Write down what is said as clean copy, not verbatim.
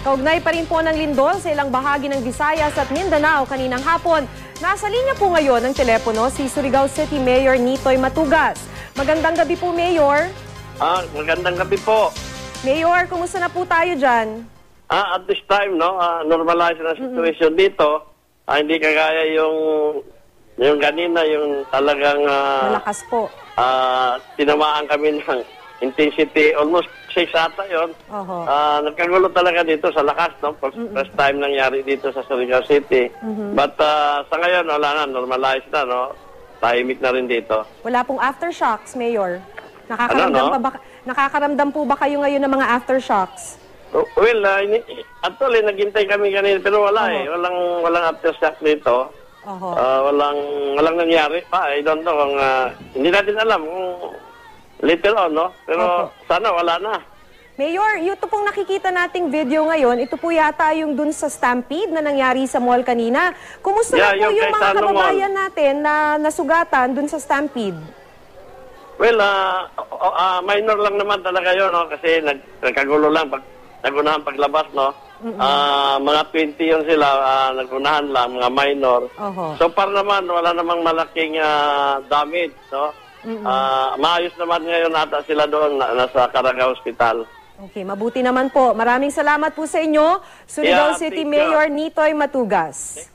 Kaugnay pa rin po ng lindol sa ilang bahagi ng Visayas at Mindanao kaninang hapon. Nasa linya po ngayon ng telepono si Surigao City Mayor Nitoy Matugas. Magandang gabi po, Mayor. Magandang gabi po. Mayor, kumusta na po tayo dyan? At this time, no, normalize na situation dito. Hindi kagaya yung kanina, yung talagang Malakas po. tinamaan kami ng intensity, almost 6 ata yun. Nagkagulo talaga dito sa lakas, no? First time nangyari dito sa Surigao City. But sa ngayon, wala na, normalized na, no? Tahimik na rin dito. Wala pong aftershocks, Mayor. Nakakaramdam po ba kayo ngayon ng mga aftershocks? Well, actually, naghintay kami kanina, pero wala walang aftershock dito. Walang nangyari pa. I don't know kung hindi natin alam kung later on, no? Pero sana wala na. Mayor, ito pong nakikita nating video ngayon, ito po yata yung dun sa stampede na nangyari sa mall kanina. Kumusta na po yung mga kababayan natin na nasugatan dun sa stampede? Well, minor lang naman talaga yun, no? Kasi nagkagulo lang nagunahan paglabas, no? Mga 20 yun sila, nagunahan lang, mga minor. So far naman, wala namang malaking damage, no? Maayos naman ngayon ata sila doon, nasa Caraga Hospital. Okay, mabuti naman po. Maraming salamat po sa inyo, Surigao City Mayor Nitoy Matugas.